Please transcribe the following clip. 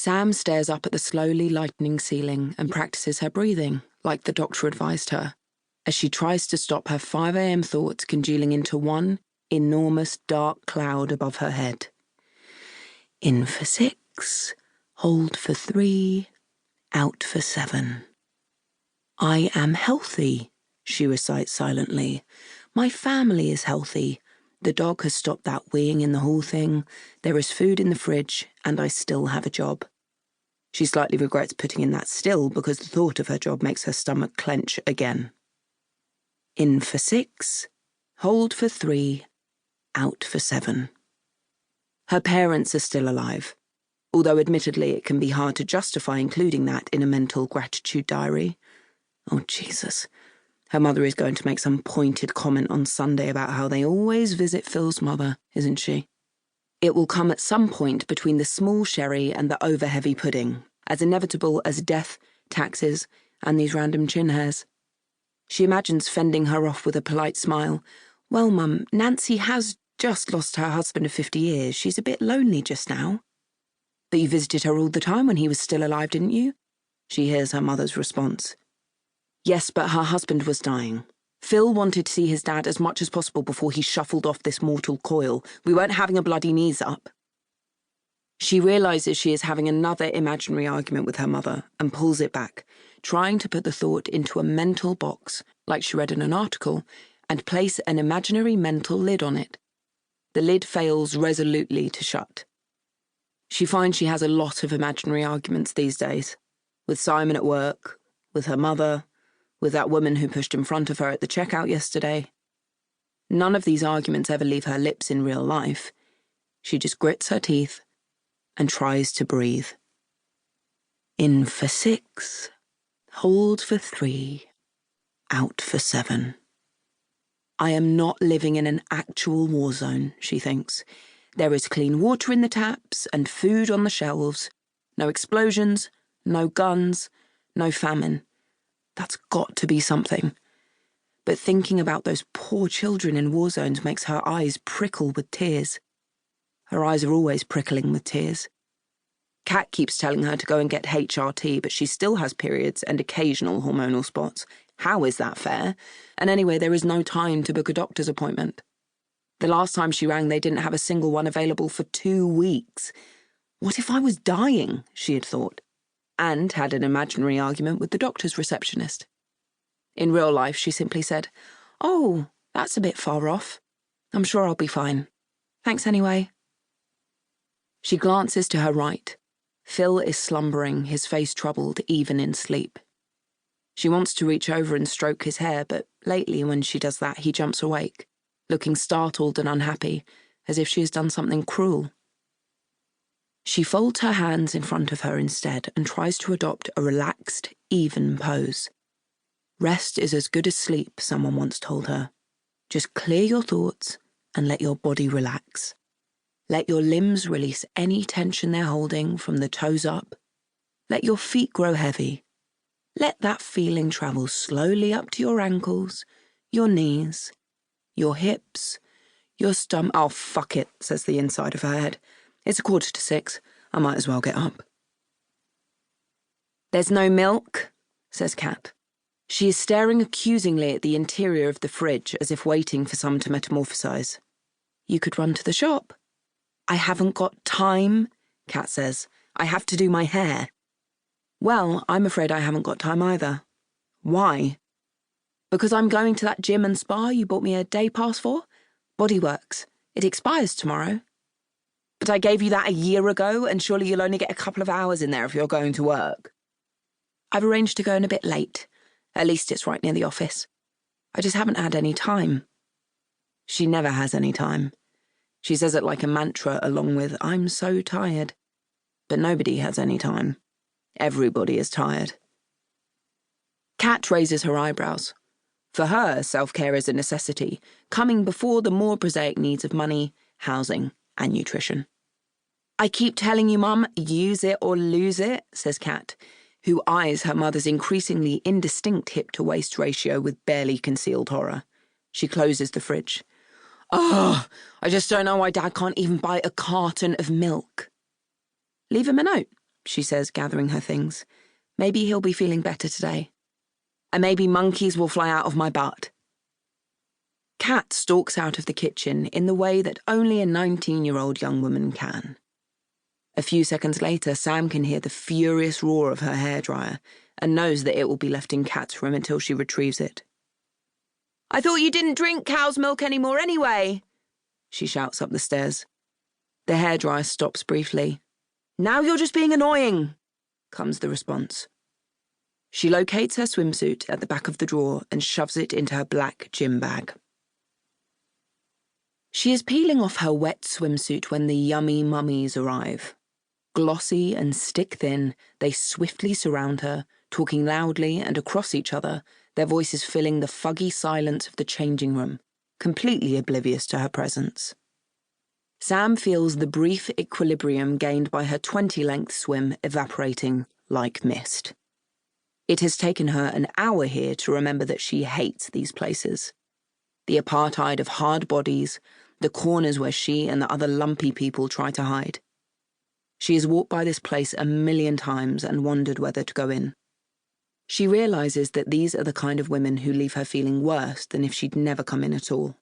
Sam stares up at the slowly lightening ceiling and practices her breathing, like the doctor advised her, as she tries to stop her 5 a.m. thoughts congealing into one enormous dark cloud above her head. In for 6, hold for 3, out for 7. I am healthy, she recites silently. My family is healthy. The dog has stopped that weeing in the hall thing. There is food in the fridge, and I still have a job. She slightly regrets putting in that still because the thought of her job makes her stomach clench again. In for 6, hold for 3, out for 7. Her parents are still alive, although admittedly it can be hard to justify including that in a mental gratitude diary. Oh, Jesus. Her mother is going to make some pointed comment on Sunday about how they always visit Phil's mother, isn't she? It will come at some point between the small sherry and the over-heavy pudding, as inevitable as death, taxes, and these random chin hairs. She imagines fending her off with a polite smile. Well, Mum, Nancy has just lost her husband of 50 years. She's a bit lonely just now. But you visited her all the time when he was still alive, didn't you? She hears her mother's response. Yes, but her husband was dying. Phil wanted to see his dad as much as possible before he shuffled off this mortal coil. We weren't having a bloody knees up. She realises she is having another imaginary argument with her mother and pulls it back, trying to put the thought into a mental box, like she read in an article, and place an imaginary mental lid on it. The lid fails resolutely to shut. She finds she has a lot of imaginary arguments these days, with Simon at work, with her mother, with that woman who pushed in front of her at the checkout yesterday. None of these arguments ever leave her lips in real life. She just grits her teeth and tries to breathe. In for 6, hold for 3, out for 7. I am not living in an actual war zone, she thinks. There is clean water in the taps and food on the shelves. No explosions, no guns, no famine. That's got to be something. But thinking about those poor children in war zones makes her eyes prickle with tears. Her eyes are always prickling with tears. Kat keeps telling her to go and get HRT, but she still has periods and occasional hormonal spots. How is that fair? And anyway, there is no time to book a doctor's appointment. The last time she rang, they didn't have a single one available for 2 weeks. What if I was dying, she had thought, and had an imaginary argument with the doctor's receptionist. In real life, she simply said, "Oh, that's a bit far off. I'm sure I'll be fine. Thanks anyway." She glances to her right. Phil is slumbering, his face troubled, even in sleep. She wants to reach over and stroke his hair, but lately when she does that, he jumps awake, looking startled and unhappy, as if she has done something cruel. She folds her hands in front of her instead and tries to adopt a relaxed, even pose. Rest is as good as sleep, someone once told her. Just clear your thoughts and let your body relax. Let your limbs release any tension they're holding from the toes up. Let your feet grow heavy. Let that feeling travel slowly up to your ankles, your knees, your hips, your stomach. Oh, fuck it, says the inside of her head. It's 5:45. I might as well get up. There's no milk, says Kat. She is staring accusingly at the interior of the fridge as if waiting for some to metamorphosize. You could run to the shop. I haven't got time, Kat says. I have to do my hair. Well, I'm afraid I haven't got time either. Why? Because I'm going to that gym and spa you bought me a day pass for? Bodyworks. It expires tomorrow. But I gave you that a year ago, and surely you'll only get a couple of hours in there if you're going to work. I've arranged to go in a bit late. At least it's right near the office. I just haven't had any time. She never has any time. She says it like a mantra along with, I'm so tired. But nobody has any time. Everybody is tired. Kat raises her eyebrows. For her, self-care is a necessity, coming before the more prosaic needs of money, housing, and nutrition. I keep telling you, Mum, use it or lose it, says Kat, who eyes her mother's increasingly indistinct hip-to-waist ratio with barely concealed horror. She closes the fridge. Oh, I just don't know why Dad can't even buy a carton of milk. Leave him a note. she says, gathering her things. Maybe he'll be feeling better today. And maybe monkeys will fly out of my butt. Kat stalks out of the kitchen in the way that only a 19-year-old young woman can. A few seconds later, Sam can hear the furious roar of her hairdryer and knows that it will be left in Kat's room until she retrieves it. "I thought you didn't drink cow's milk anymore anyway," she shouts up the stairs. The hairdryer stops briefly. "Now you're just being annoying," comes the response. She locates her swimsuit at the back of the drawer and shoves it into her black gym bag. She is peeling off her wet swimsuit when the yummy mummies arrive. Glossy and stick-thin, they swiftly surround her, talking loudly and across each other, their voices filling the fuggy silence of the changing room, completely oblivious to her presence. Sam feels the brief equilibrium gained by her 20-length swim evaporating like mist. It has taken her an hour here to remember that she hates these places. The apartheid of hard bodies, the corners where she and the other lumpy people try to hide. She has walked by this place a million times and wondered whether to go in. She realizes that these are the kind of women who leave her feeling worse than if she'd never come in at all.